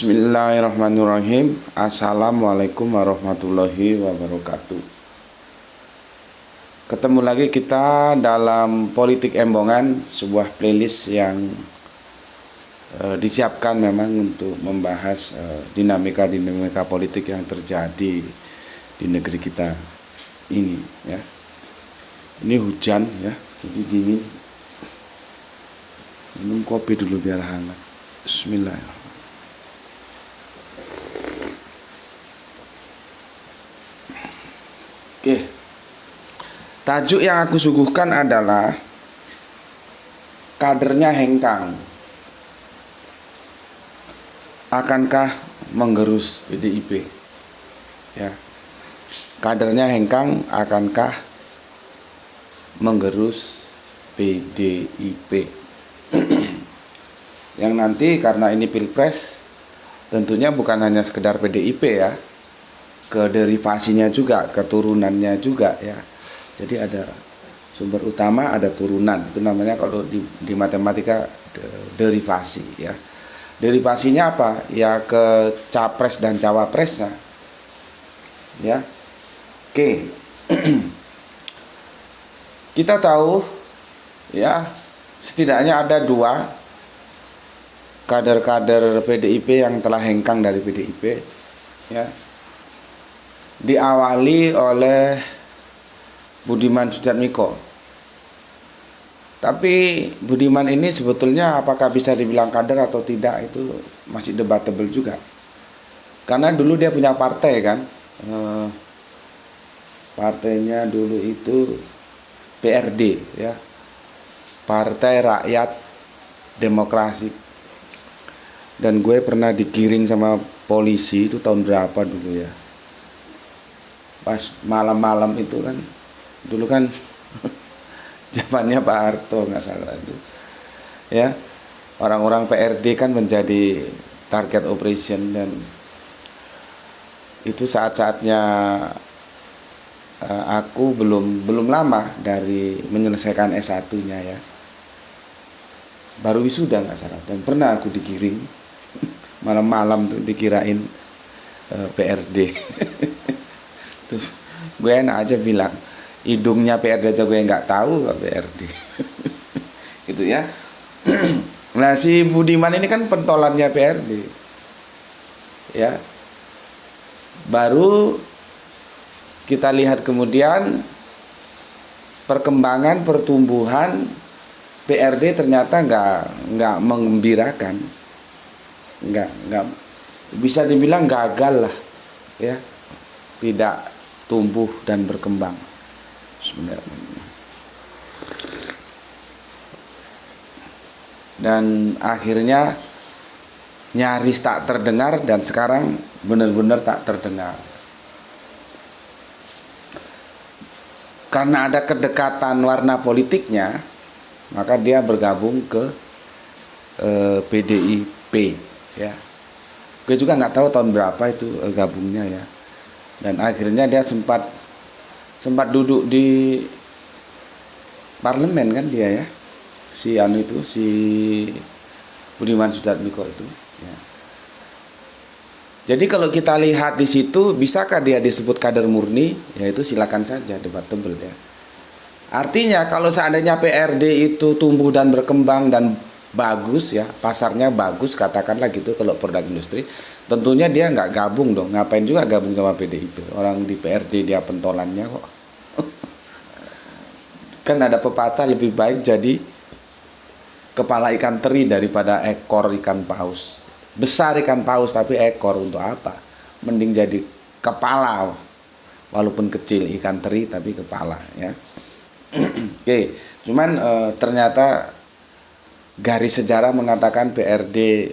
Bismillahirrahmanirrahim. Assalamualaikum warahmatullahi wabarakatuh. Ketemu lagi kita dalam Politik Embongan, sebuah playlist yang disiapkan memang untuk membahas dinamika politik yang terjadi di negeri kita ini ya. Ini hujan ya, jadi dingin. Minum kopi dulu biar hangat. Bismillahirrahmanirrahim. Oke, tajuk yang aku suguhkan adalah kadernya hengkang. Akankah menggerus PDIP? Ya, kadernya hengkang, akankah menggerus PDIP? Yang nanti karena ini pilpres, tentunya bukan hanya sekedar PDIP ya, ke derivasinya juga, keturunannya juga ya. Jadi ada sumber utama, ada turunan. Itu namanya kalau di matematika derivasi ya. Derivasinya apa? Ya ke capres dan cawapresnya. Ya. Oke. Kita tahu ya, setidaknya ada dua kader-kader PDIP yang telah hengkang dari PDIP ya. Diawali oleh Budiman Sujatmiko. Tapi Budiman ini sebetulnya apakah bisa dibilang kader atau tidak itu masih debatable juga. Karena dulu dia punya partai kan, partainya dulu itu PRD ya, Partai Rakyat Demokrasi. Dan gue pernah digiring sama polisi itu tahun berapa dulu ya, pas malam-malam itu kan, dulu kan zamannya Pak Harto nggak salah itu ya, orang-orang PRD kan menjadi target operation. Dan itu saat-saatnya aku belum lama dari menyelesaikan S1-nya ya, baru wisuda nggak salah, dan pernah aku digiring malam-malam tuh, dikirain PRD. Terus gue enak aja bilang, hidungnya PRD aja gue nggak tahu PRD. Gitu ya. Nah, si Budiman ini kan pentolannya PRD ya. Baru kita lihat kemudian perkembangan pertumbuhan PRD ternyata nggak menggembirakan, nggak bisa dibilang gagal lah ya, tidak tumbuh dan berkembang sebenarnya. Dan akhirnya nyaris tak terdengar, dan sekarang benar-benar tak terdengar. Karena ada kedekatan warna politiknya, maka dia bergabung ke PDIP ya. Gue juga nggak tahu tahun berapa itu gabungnya ya. Dan akhirnya dia sempat duduk di parlemen kan dia ya, si Budiman Sujatmiko itu ya. Jadi kalau kita lihat di situ, bisakah dia disebut kader murni? Ya itu silakan saja, debatable ya. Artinya kalau seandainya PRD itu tumbuh dan berkembang dan bagus ya, pasarnya bagus katakanlah gitu, kalau produk industri, tentunya dia nggak gabung dong. Ngapain juga gabung sama PDIP? Orang di PRD dia pentolannya kok. Kan ada pepatah, lebih baik jadi kepala ikan teri daripada ekor ikan paus. Besar ikan paus tapi ekor untuk apa? Mending jadi kepala, walaupun kecil ikan teri tapi kepala ya. Oke, cuman ternyata garis sejarah mengatakan PRD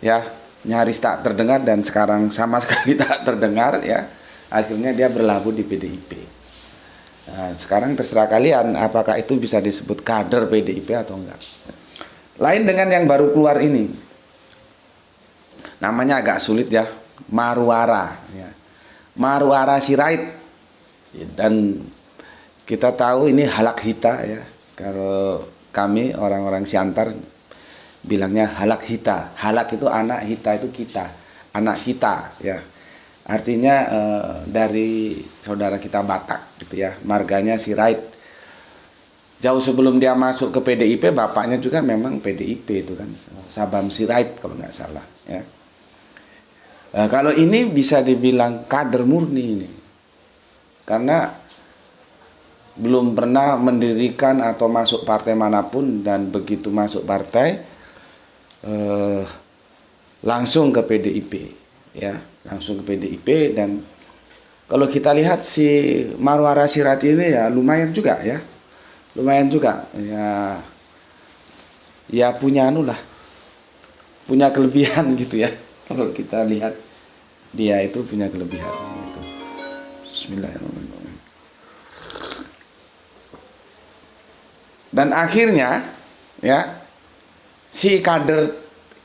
ya nyaris tak terdengar, dan sekarang sama sekali tak terdengar ya. Akhirnya dia berlabuh di PDIP. Nah, sekarang terserah kalian apakah itu bisa disebut kader PDIP atau enggak. Lain dengan yang baru keluar ini, namanya agak sulit ya, Marwara ya, Marwara Sirait. Dan kita tahu ini halak hita ya, kalau kami orang-orang Siantar bilangnya halak hita. Halak itu anak, hita itu kita, anak kita ya. Artinya dari saudara kita Batak gitu ya, marganya Sirait. Jauh sebelum dia masuk ke PDIP, bapaknya juga memang PDIP itu kan, Sabam Sirait kalau nggak salah ya. Kalau ini bisa dibilang kader murni ini, karena belum pernah mendirikan atau masuk partai manapun, dan begitu masuk partai langsung ke PDIP ya, langsung ke PDIP. Dan kalau kita lihat si Marwara Sirait ini ya lumayan juga ya, lumayan juga ya, ya punya anu lah, punya kelebihan gitu ya. Kalau kita lihat dia itu punya kelebihan gitu. Bismillahirrahmanirrahim. Dan akhirnya ya si kader,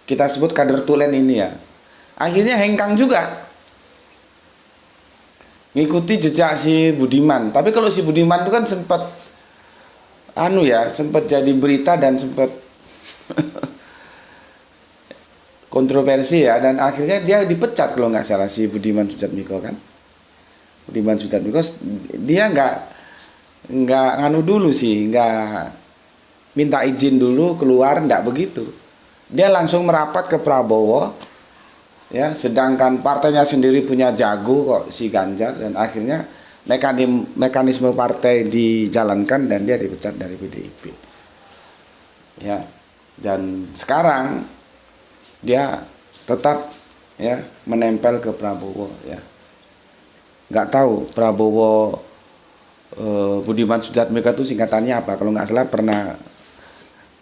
kita sebut kader tulen ini ya, akhirnya hengkang juga ngikuti jejak si Budiman. Tapi kalau si Budiman itu kan sempat anu ya, sempat jadi berita dan sempat kontroversi ya, dan akhirnya dia dipecat kalau nggak salah si Budiman Sujatmiko kan. Budiman Sujatmiko dia nggak nganu dulu sih, nggak minta izin dulu keluar, nggak begitu. Dia langsung merapat ke Prabowo ya, sedangkan partainya sendiri punya jago kok si Ganjar, dan akhirnya mekanisme partai dijalankan dan dia dipecat dari PDIP ya. Dan sekarang dia tetap ya menempel ke Prabowo ya. Nggak tahu Prabowo Budiman Sujatmiko itu singkatannya apa, kalau nggak salah pernah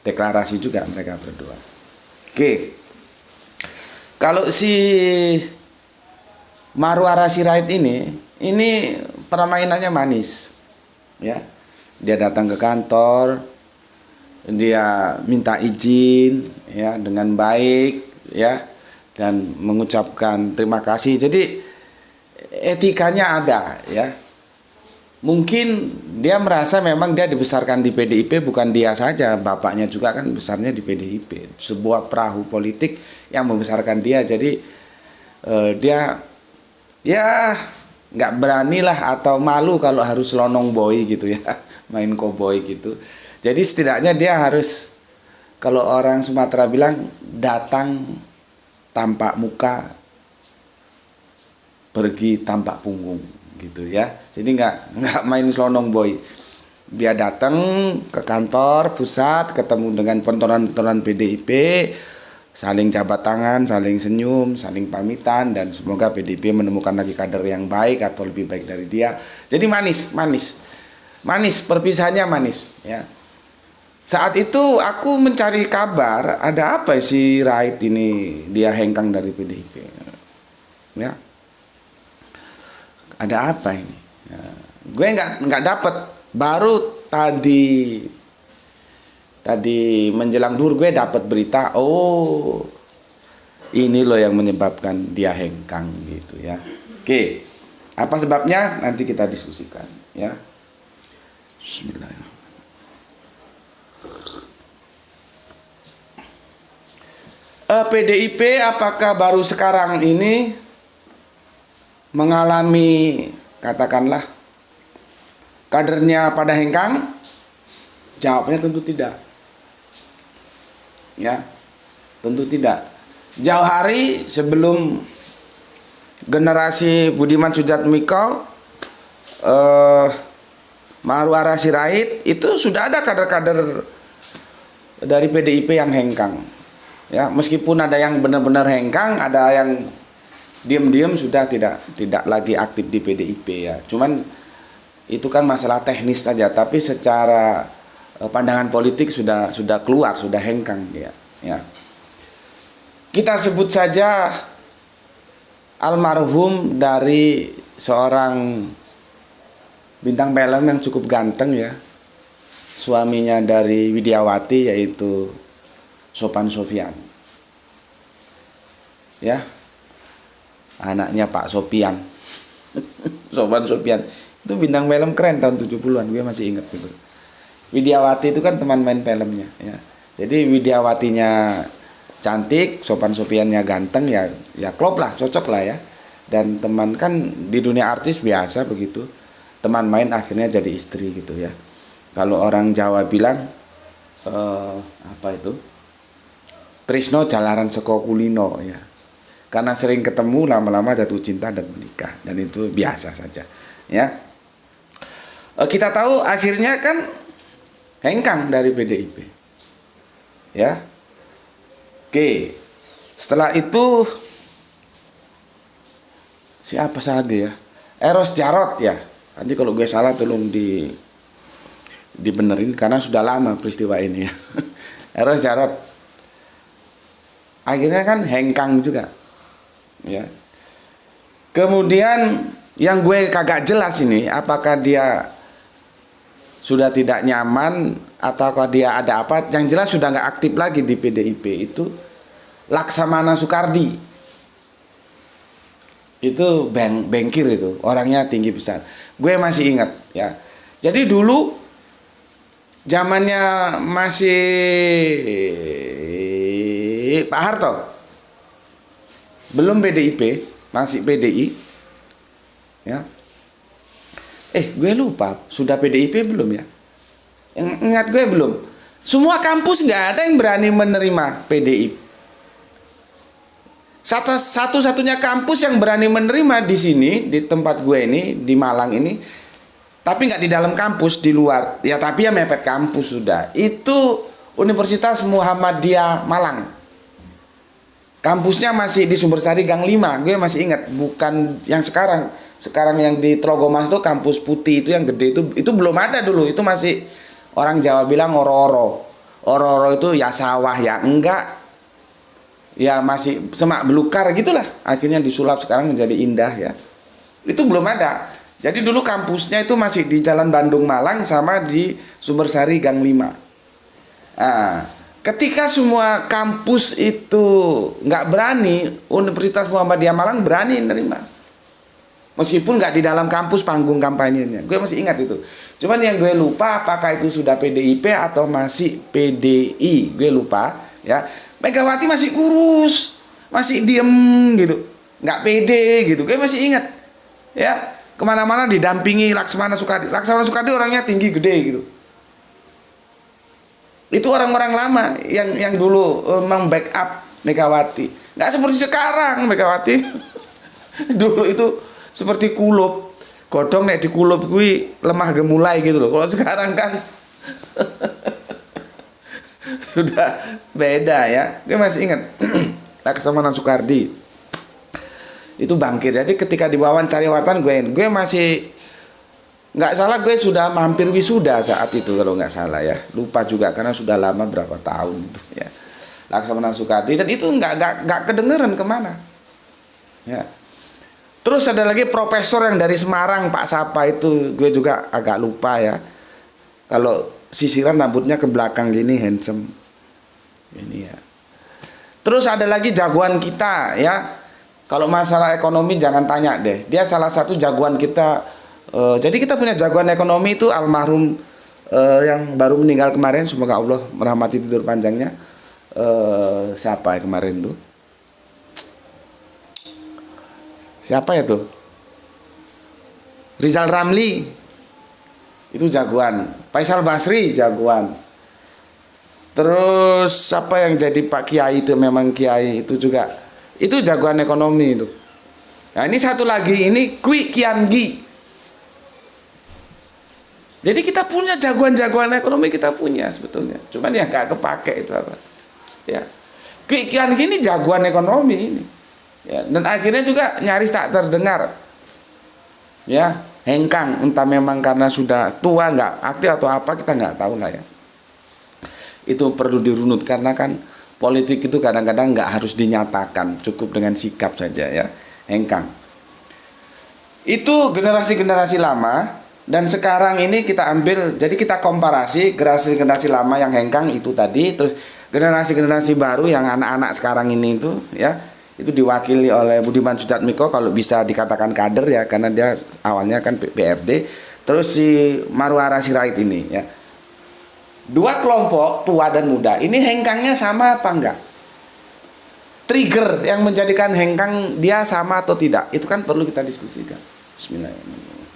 deklarasi juga mereka berdua. Oke, kalau si Marwara Sirait ini permainannya manis ya. Dia datang ke kantor, dia minta izin ya dengan baik ya, dan mengucapkan terima kasih. Jadi etikanya ada ya. Mungkin dia merasa memang dia dibesarkan di PDIP, bukan dia saja, bapaknya juga kan besarnya di PDIP, sebuah perahu politik yang membesarkan dia. Jadi dia ya nggak berani lah atau malu kalau harus lonong boy gitu ya, main cowboy gitu. Jadi setidaknya dia harus, kalau orang Sumatera bilang, datang tampak muka, pergi tampak punggung gitu ya. Jadi nggak main selonong boy. Dia datang ke kantor pusat, ketemu dengan pentolan-pentolan PDIP, saling jabat tangan, saling senyum, saling pamitan, dan semoga PDIP menemukan lagi kader yang baik atau lebih baik dari dia. Jadi manis, perpisahannya manis ya. Saat itu aku mencari kabar, ada apa si Rait ini dia hengkang dari PDIP ya. Ada apa ini ya, gue nggak dapet. Baru tadi menjelang duhur gue dapet berita, oh ini loh yang menyebabkan dia hengkang gitu ya. Oke, apa sebabnya nanti kita diskusikan ya. Bismillahirrahmanirrahim. PDIP apakah baru sekarang ini mengalami, katakanlah, kadernya pada hengkang? Jawabnya tentu tidak. Ya, tentu tidak. Jauh hari sebelum generasi Budiman Sujatmiko, Marwara Sirait, itu sudah ada kader-kader dari PDIP yang hengkang. Ya, meskipun ada yang benar-benar hengkang, ada yang diam-diam sudah tidak lagi aktif di PDIP ya. Cuman itu kan masalah teknis saja, tapi secara pandangan politik sudah keluar, sudah hengkang ya. Ya. Kita sebut saja almarhum dari seorang bintang film yang cukup ganteng ya, suaminya dari Widiawati, yaitu Sophan Sophian ya, anaknya Pak Sopian. Sophan Sophian itu bintang film keren tahun 70-an, gue masih ingat gitu. Widiawati itu kan teman main filmnya ya. Jadi Widyawatinya cantik, Sophan Sophiannya ganteng, ya klop lah, cocok lah ya. Dan teman kan di dunia artis biasa begitu, teman main akhirnya jadi istri gitu ya. Kalau orang Jawa bilang apa itu, Trisno jalaran seko kulino ya, karena sering ketemu lama-lama jatuh cinta dan menikah, dan itu biasa saja ya. Kita tahu akhirnya kan hengkang dari PDIP ya. Oke, setelah itu siapa saja ya, Eros Jarot ya. Nanti kalau gue salah tolong dibenerin karena sudah lama peristiwa ini ya. Eros Jarot akhirnya kan hengkang juga ya. Kemudian yang gue kagak jelas ini, apakah dia sudah tidak nyaman ataukah dia ada apa. Yang jelas sudah nggak aktif lagi di PDIP itu Laksamana Soekardi. Itu bengkir, itu orangnya tinggi besar. Gue masih ingat ya. Jadi dulu zamannya masih Pak Harto, belum PDIP, masih PDI ya. Gue lupa sudah PDIP belum ya. Ingat gue belum. Semua kampus nggak ada yang berani menerima PDIP. Satu-satunya kampus yang berani menerima di sini, di tempat gue ini, di Malang ini, tapi nggak di dalam kampus, di luar ya, tapi ya mepet kampus sudah, itu Universitas Muhammadiyah Malang. Kampusnya masih di Sumbersari Gang 5, gue masih ingat, bukan yang sekarang. Sekarang yang di Trogomas itu kampus putih, itu yang gede, itu belum ada dulu. Itu masih, orang Jawa bilang oro-oro. Oro-oro itu ya sawah ya enggak, ya masih semak belukar gitulah. Akhirnya disulap sekarang menjadi indah ya. Itu belum ada. Jadi dulu kampusnya itu masih di Jalan Bandung Malang sama di Sumbersari Gang 5. Nah, ketika semua kampus itu nggak berani, Universitas Muhammadiyah Malang berani nerima. Meskipun nggak di dalam kampus panggung kampanyenya. Gue masih ingat itu. Cuman yang gue lupa apakah itu sudah PDIP atau masih PDI. Gue lupa ya. Megawati masih kurus, masih diem gitu, nggak pede gitu. Gue masih ingat ya, kemana-mana didampingi Laksamana Soekardi. Laksamana Soekardi orangnya tinggi gede gitu. Itu orang-orang lama yang dulu membackup Megawati. Nggak seperti sekarang Megawati. Dulu itu seperti kulup, godong nek dikulup gue lemah gemulai gitu loh. Kalau sekarang kan sudah beda ya. Gue masih ingat Laksamana Soekardi itu bangkit. Jadi ketika diwawancara wartawan gue masih nggak salah, gue sudah mampir wisuda saat itu kalau nggak salah ya. Lupa juga karena sudah lama, berapa tahun itu ya. Laksamana Soekardi, dan itu nggak kedengeran kemana ya. Terus ada lagi profesor yang dari Semarang, Pak Sapa, itu gue juga agak lupa ya. Kalau sisiran rambutnya ke belakang gini, handsome ini ya. Terus ada lagi jagoan kita ya. Kalau masalah ekonomi jangan tanya deh. Dia salah satu jagoan kita. Jadi kita punya jagoan ekonomi itu almarhum yang baru meninggal kemarin. Semoga Allah merahmati tidur panjangnya. Siapa ya kemarin tuh? Siapa ya tuh? Rizal Ramli. Itu jagoan. Faisal Basri jagoan. Terus siapa yang jadi Pak Kiai itu, memang Kiai itu juga. Itu jagoan ekonomi itu. Nah ini satu lagi, ini Kwi Kian Gi. Jadi kita punya jagoan-jagoan ekonomi, kita punya sebetulnya. Cuman ya nggak kepake itu apa. Ya. Kwi Kian Gi ini jagoan ekonomi ini. Ya, dan akhirnya juga nyaris tak terdengar. Ya, hengkang, entah memang karena sudah tua nggak aktif atau apa, kita nggak tahu lah ya. Itu perlu dirunut karena kan politik itu kadang-kadang nggak harus dinyatakan, cukup dengan sikap saja ya. Hengkang. Itu generasi-generasi lama, dan sekarang ini kita ambil, jadi kita komparasi generasi-generasi lama yang hengkang itu tadi, terus generasi-generasi baru yang anak-anak sekarang ini itu ya. Itu diwakili oleh Budiman Sujatmiko, kalau bisa dikatakan kader ya, karena dia awalnya kan PRD. Terus si Marwara Sirait ini ya. Dua kelompok tua dan muda ini hengkangnya sama apa enggak? Trigger yang menjadikan hengkang dia sama atau tidak, itu kan perlu kita diskusikan. Bismillahirrahmanirrahim.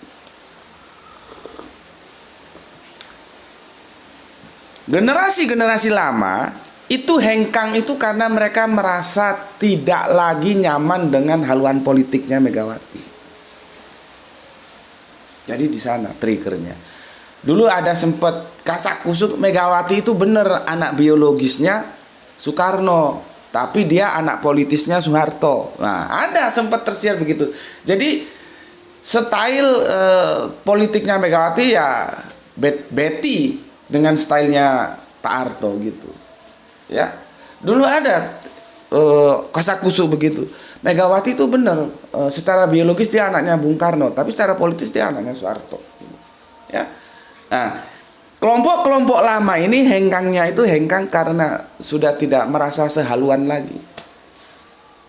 Generasi-generasi lama itu hengkang itu karena mereka merasa tidak lagi nyaman dengan haluan politiknya Megawati. Jadi di sana triggernya. Dulu ada sempat kasak kusuk, Megawati itu bener anak biologisnya Soekarno, tapi dia anak politisnya Soeharto. Nah, ada sempat tersiar begitu. Jadi style politiknya Megawati ya Betty dengan stylenya Pak Harto gitu. Ya, dulu ada kasak kusuk begitu. Megawati itu benar secara biologis dia anaknya Bung Karno, tapi secara politis dia anaknya Soeharto. Ya, nah kelompok-kelompok lama ini hengkangnya itu hengkang karena sudah tidak merasa sehaluan lagi.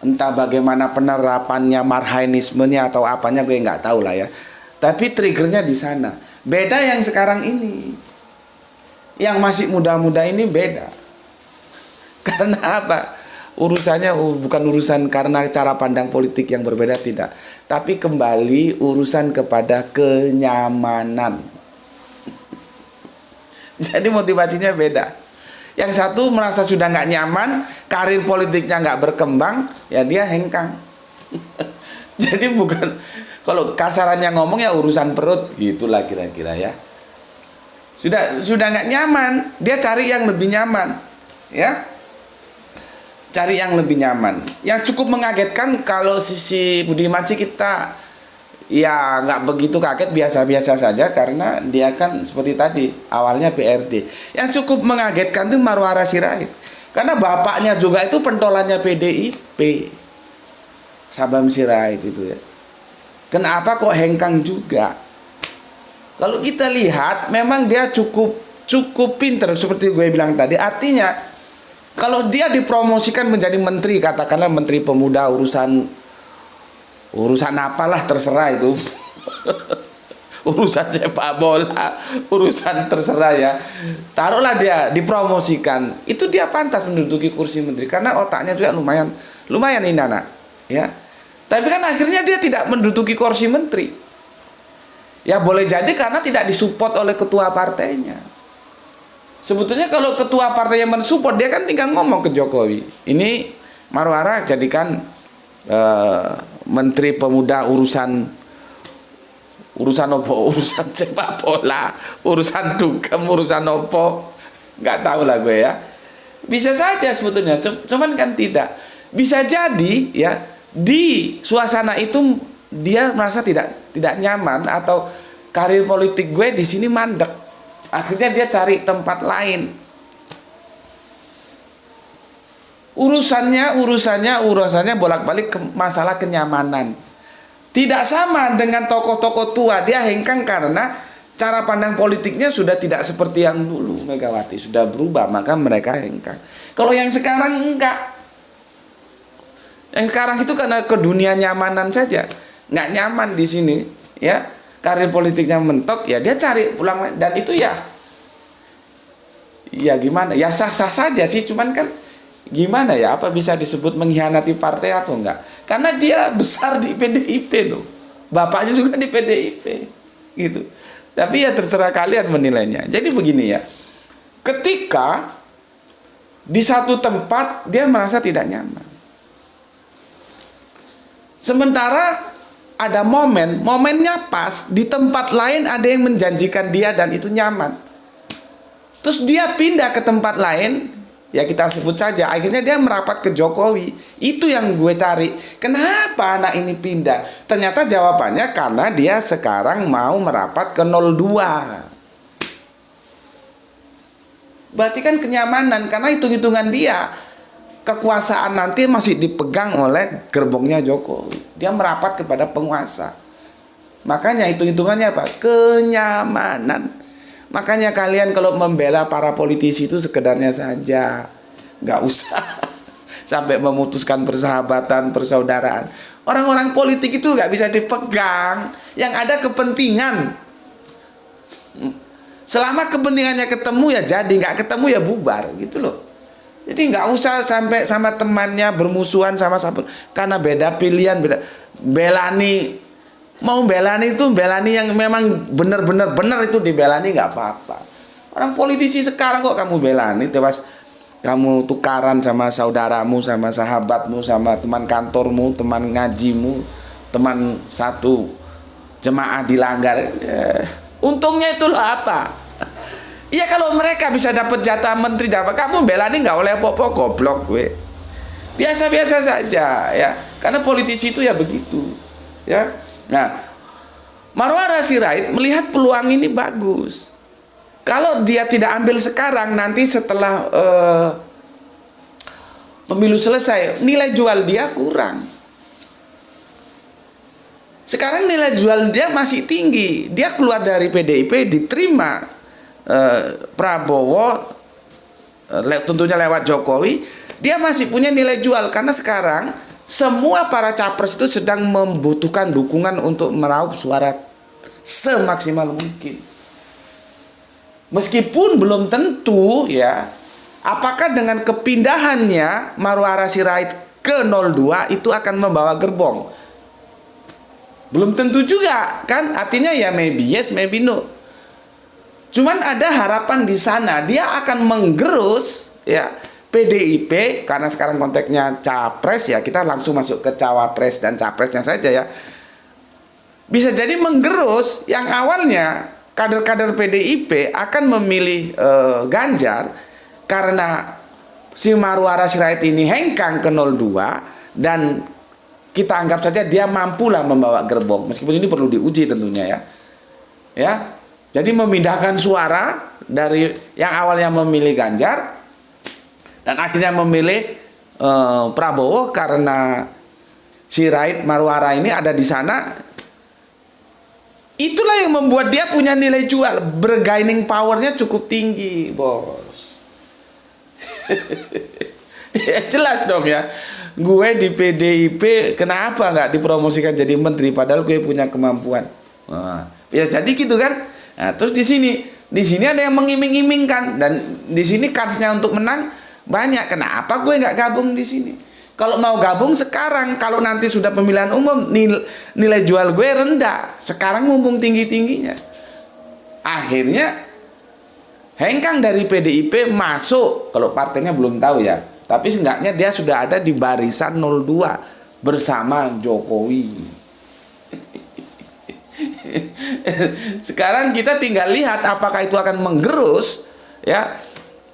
Entah bagaimana penerapannya, marhainismenya atau apanya gue nggak tahu lah ya. Tapi triggernya di sana. Beda yang sekarang ini. Yang masih muda-muda ini beda. Karena apa? Urusannya bukan urusan karena cara pandang politik yang berbeda, tidak. Tapi kembali urusan kepada kenyamanan. Jadi motivasinya beda. Yang satu merasa sudah nggak nyaman, karir politiknya nggak berkembang, ya dia hengkang. Jadi bukan, kalau kasarannya ngomong ya urusan perut, gitulah kira-kira ya. Sudah nggak nyaman, dia cari yang lebih nyaman, ya. Cari yang lebih nyaman. Yang cukup mengagetkan kalau sisi Budiman sih kita ya nggak begitu kaget, biasa-biasa saja karena dia kan seperti tadi awalnya PRD. Yang cukup mengagetkan itu Marwara Sirait karena bapaknya juga itu pentolannya PDIP, Sabam Sirait itu ya. Kenapa kok hengkang juga? Kalau kita lihat memang dia cukup pinter seperti gue bilang tadi. Artinya kalau dia dipromosikan menjadi menteri, katakanlah menteri pemuda, urusan apalah terserah itu. Urusan sepak bola, urusan terserah ya. Taruhlah dia dipromosikan, itu dia pantas menduduki kursi menteri karena otaknya juga lumayan ini anak, ya. Tapi kan akhirnya dia tidak menduduki kursi menteri. Ya boleh jadi karena tidak disupport oleh ketua partainya. Sebetulnya kalau ketua partainya mensupport, dia kan tinggal ngomong ke Jokowi, ini Marwara jadikan menteri pemuda urusan opo, urusan sepak bola, urusan dugem, urusan opo, nggak tahu lah gue ya. Bisa saja sebetulnya, cuman kan tidak. Bisa jadi ya di suasana itu dia merasa tidak nyaman atau karir politik gue di sini mandek. Akhirnya dia cari tempat lain. Urusannya bolak-balik ke masalah kenyamanan. Tidak sama dengan tokoh-tokoh tua. Dia hengkang karena cara pandang politiknya sudah tidak seperti yang dulu. Megawati sudah berubah, maka mereka hengkang. Kalau yang sekarang enggak. Yang sekarang itu karena ke dunia nyamanan saja. Nggak nyaman di sini, ya. Karir politiknya mentok, ya dia cari pulang. Dan itu ya gimana? Ya sah-sah saja sih, cuman kan gimana ya, apa bisa disebut mengkhianati partai atau enggak? Karena dia besar di PDIP loh, bapaknya juga di PDIP gitu. Tapi ya terserah kalian menilainya. Jadi begini ya, ketika di satu tempat dia merasa tidak nyaman, sementara ada momennya pas di tempat lain ada yang menjanjikan dia dan itu nyaman, terus dia pindah ke tempat lain. Ya kita sebut saja, akhirnya dia merapat ke Jokowi. Itu yang gue cari. Kenapa anak ini pindah? Ternyata jawabannya karena dia sekarang mau merapat ke 02. Berarti kan kenyamanan, karena hitung-hitungan dia kekuasaan nanti masih dipegang oleh gerbongnya Jokowi. Dia merapat kepada penguasa. Makanya hitung-hitungannya apa? Kenyamanan. Makanya kalian kalau membela para politisi itu sekedarnya saja, nggak usah sampai memutuskan persahabatan, persaudaraan. Orang-orang politik itu nggak bisa dipegang, yang ada kepentingan. Selama kepentingannya ketemu ya jadi, nggak ketemu ya bubar gitu loh. Jadi nggak usah sampai sama temannya bermusuhan sama siapa karena beda pilihan, beda belani. Mau belani itu belani yang memang benar-benar benar itu dibelani nggak apa-apa. Orang politisi sekarang kok kamu belani, tewas kamu tukaran sama saudaramu, sama sahabatmu, sama teman kantormu, teman ngajimu, teman satu jemaah dilanggar. Untungnya itu loh apa? Ya kalau mereka bisa dapat jatah menteri, kamu belani nggak oleh apa-apa, goblok gue. Biasa-biasa saja ya. Karena politisi itu ya begitu. Ya. Nah, Marwara Sirait melihat peluang ini bagus. Kalau dia tidak ambil sekarang, nanti setelah pemilu selesai, nilai jual dia kurang. Sekarang nilai jual dia masih tinggi. Dia keluar dari PDIP, diterima Prabowo, tentunya lewat Jokowi. Dia masih punya nilai jual karena sekarang semua para capres itu sedang membutuhkan dukungan untuk meraup suara semaksimal mungkin. Meskipun belum tentu ya, apakah dengan kepindahannya Marwara Sirait ke 02 itu akan membawa gerbong. Belum tentu juga kan, artinya ya maybe yes, maybe no. Cuman ada harapan di sana, dia akan menggerus ya PDIP, karena sekarang konteksnya capres ya, kita langsung masuk ke cawapres dan capresnya saja ya. Bisa jadi menggerus yang awalnya kader-kader PDIP akan memilih Ganjar karena si Marwara Sirait ini hengkang ke 02 dan kita anggap saja dia mampulah membawa gerbong, meskipun ini perlu diuji tentunya ya. Ya. Jadi memindahkan suara dari yang awalnya memilih Ganjar dan akhirnya memilih Prabowo karena Sirait Marwara ini ada di sana. Itulah yang membuat dia punya nilai jual, bargaining powernya cukup tinggi, bos. Ya, jelas dong ya. Gue di PDIP kenapa nggak dipromosikan jadi menteri padahal gue punya kemampuan. Nah, ya jadi gitu kan. Nah, terus di sini ada yang mengiming-imingkan dan di sini kansnya untuk menang banyak. Kenapa gue nggak gabung di sini? Kalau mau gabung sekarang, kalau nanti sudah pemilihan umum nilai jual gue rendah. Sekarang mumpung tinggi-tingginya. Akhirnya hengkang dari PDIP masuk, kalau partainya belum tahu ya. Tapi seenggaknya dia sudah ada di barisan 02 bersama Jokowi. Sekarang kita tinggal lihat apakah itu akan menggerus ya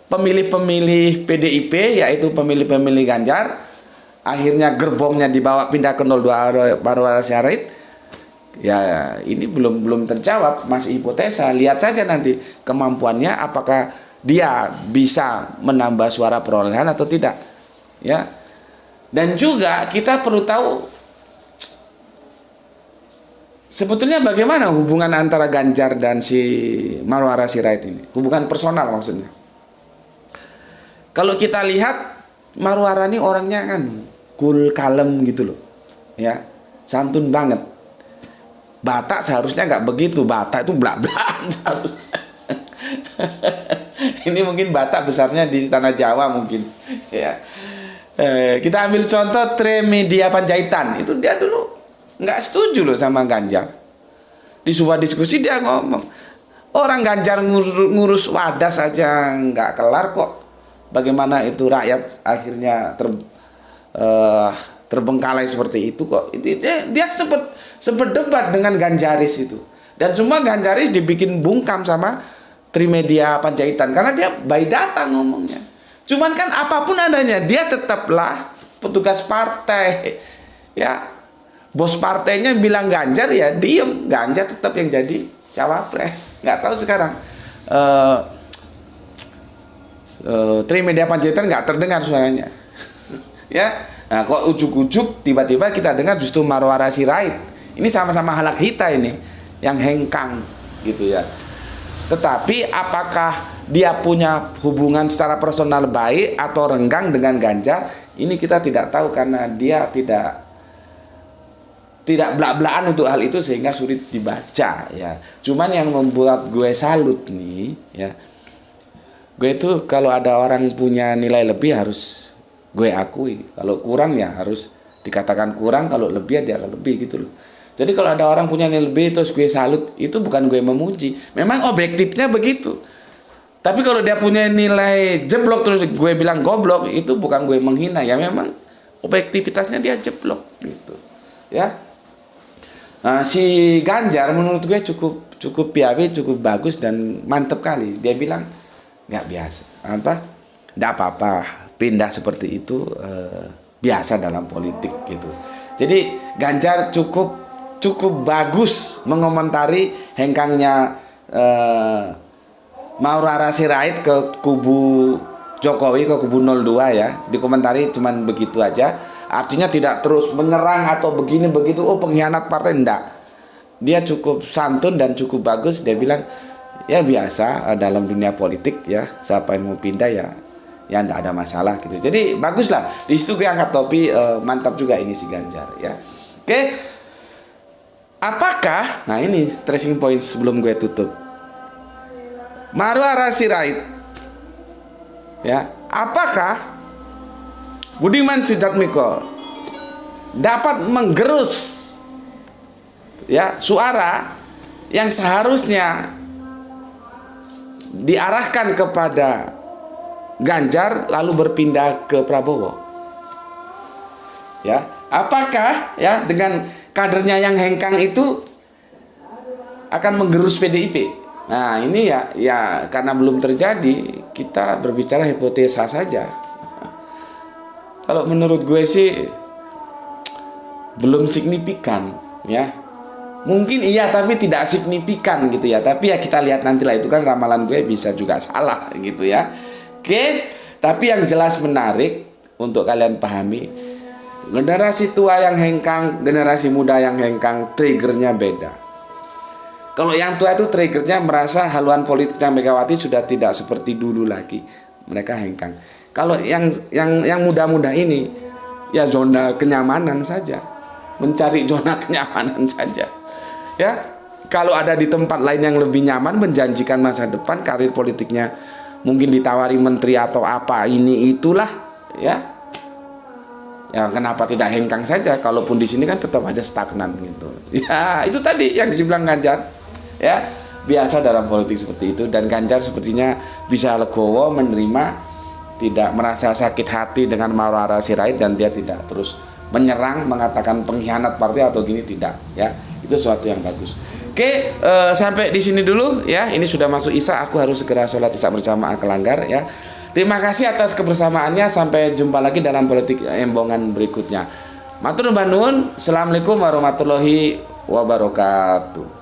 pemilih-pemilih PDIP, yaitu pemilih-pemilih Ganjar. Akhirnya gerbongnya dibawa pindah ke 02 Marwara Sirait. Ya ini belum terjawab, masih hipotesa. Lihat saja nanti kemampuannya, apakah dia bisa menambah suara perolehan atau tidak ya. Dan juga kita perlu tahu sebetulnya bagaimana hubungan antara Ganjar dan si Marwara Sirait ini, hubungan personal maksudnya. Kalau kita lihat Marwara ini orangnya kan cool, kalem gitu loh ya, santun banget. Batak seharusnya nggak begitu, Batak itu blak-blakan seharusnya. Ini mungkin Batak besarnya di tanah Jawa mungkin ya. Kita ambil contoh Trimedia Panjaitan, itu dia dulu nggak setuju loh sama Ganjar. Di sebuah diskusi dia ngomong, orang Ganjar ngurus wadas saja nggak kelar kok, bagaimana itu rakyat akhirnya terbengkalai seperti itu kok. Dia sempat debat dengan Ganjaris itu, dan semua Ganjaris dibikin bungkam sama Trimedia Panjaitan karena dia by data ngomongnya. Cuman kan apapun adanya dia tetaplah petugas partai ya. Bos partainya bilang Ganjar ya diem, Ganjar tetap yang jadi cawapres. Nggak tahu sekarang Trimedia Panjaitan nggak terdengar suaranya. Ya, nah kok ujuk-ujuk tiba-tiba kita dengar justru Marwara Sirait. Ini sama-sama halak hita ini yang hengkang gitu ya. Tetapi apakah dia punya hubungan secara personal baik atau renggang dengan Ganjar, ini kita tidak tahu karena dia tidak tidak belak-belakan untuk hal itu sehingga sulit dibaca ya. Cuman yang membuat gue salut nih ya, gue itu kalau ada orang punya nilai lebih harus gue akui, kalau kurang ya harus dikatakan kurang, kalau lebih ya dia akan lebih gitu loh. Jadi kalau ada orang punya nilai lebih terus gue salut, itu bukan gue memuji, memang objektifnya begitu. Tapi kalau dia punya nilai jeblok terus gue bilang goblok, itu bukan gue menghina ya, memang objektivitasnya dia jeblok gitu ya. Nah, si Ganjar menurut gue cukup piawai, cukup bagus dan mantep kali. Dia bilang nggak biasa, nggak apa-apa, pindah seperti itu biasa dalam politik gitu. Jadi Ganjar cukup bagus mengomentari hengkangnya Maura Sirait ke kubu Jokowi, ke kubu 02 ya. Dikomentari cuman begitu aja. Artinya tidak terus menyerang atau begini begitu, oh pengkhianat partai, enggak. Dia cukup santun dan cukup bagus. Dia bilang ya biasa dalam dunia politik ya, siapa yang mau pindah ya enggak ada masalah gitu. Jadi bagus lah. Di situ gue angkat topi, mantap juga ini si Ganjar ya. Oke. Apakah, nah ini tracing point sebelum gue tutup. Maura Sirait ya, apakah Budiman Sujatmiko dapat menggerus ya suara yang seharusnya diarahkan kepada Ganjar lalu berpindah ke Prabowo? Ya, apakah ya dengan kadernya yang hengkang itu akan menggerus PDIP? Nah, ini ya karena belum terjadi, kita berbicara hipotesa saja. Kalau menurut gue sih belum signifikan ya. Mungkin iya tapi tidak signifikan gitu ya. Tapi ya kita lihat nantilah, itu kan ramalan gue bisa juga salah gitu ya. Oke, tapi yang jelas menarik untuk kalian pahami, generasi tua yang hengkang, generasi muda yang hengkang, triggernya beda. Kalau yang tua itu triggernya merasa haluan politiknya Megawati sudah tidak seperti dulu lagi, mereka hengkang. Kalau yang muda-muda ini ya zona kenyamanan saja, mencari zona kenyamanan saja. Ya, kalau ada di tempat lain yang lebih nyaman, menjanjikan masa depan, karir politiknya mungkin ditawari menteri atau apa ini itulah, ya. Ya kenapa tidak hengkang saja? Kalaupun di sini kan tetap aja stagnan gitu. Ya itu tadi yang dibilang Ganjar. Ya biasa dalam politik seperti itu, dan Ganjar sepertinya bisa legowo menerima, tidak merasa sakit hati dengan Maura Sirait, dan dia tidak terus menyerang, mengatakan pengkhianat partai atau gini, tidak ya. Itu suatu yang bagus. Oke, sampai di sini dulu ya. Ini sudah masuk Isya, aku harus segera sholat Isya berjamaah ke Langgar ya. Terima kasih atas kebersamaannya. Sampai jumpa lagi dalam politik embongan berikutnya. Matur nuwun. Assalamualaikum warahmatullahi wabarakatuh.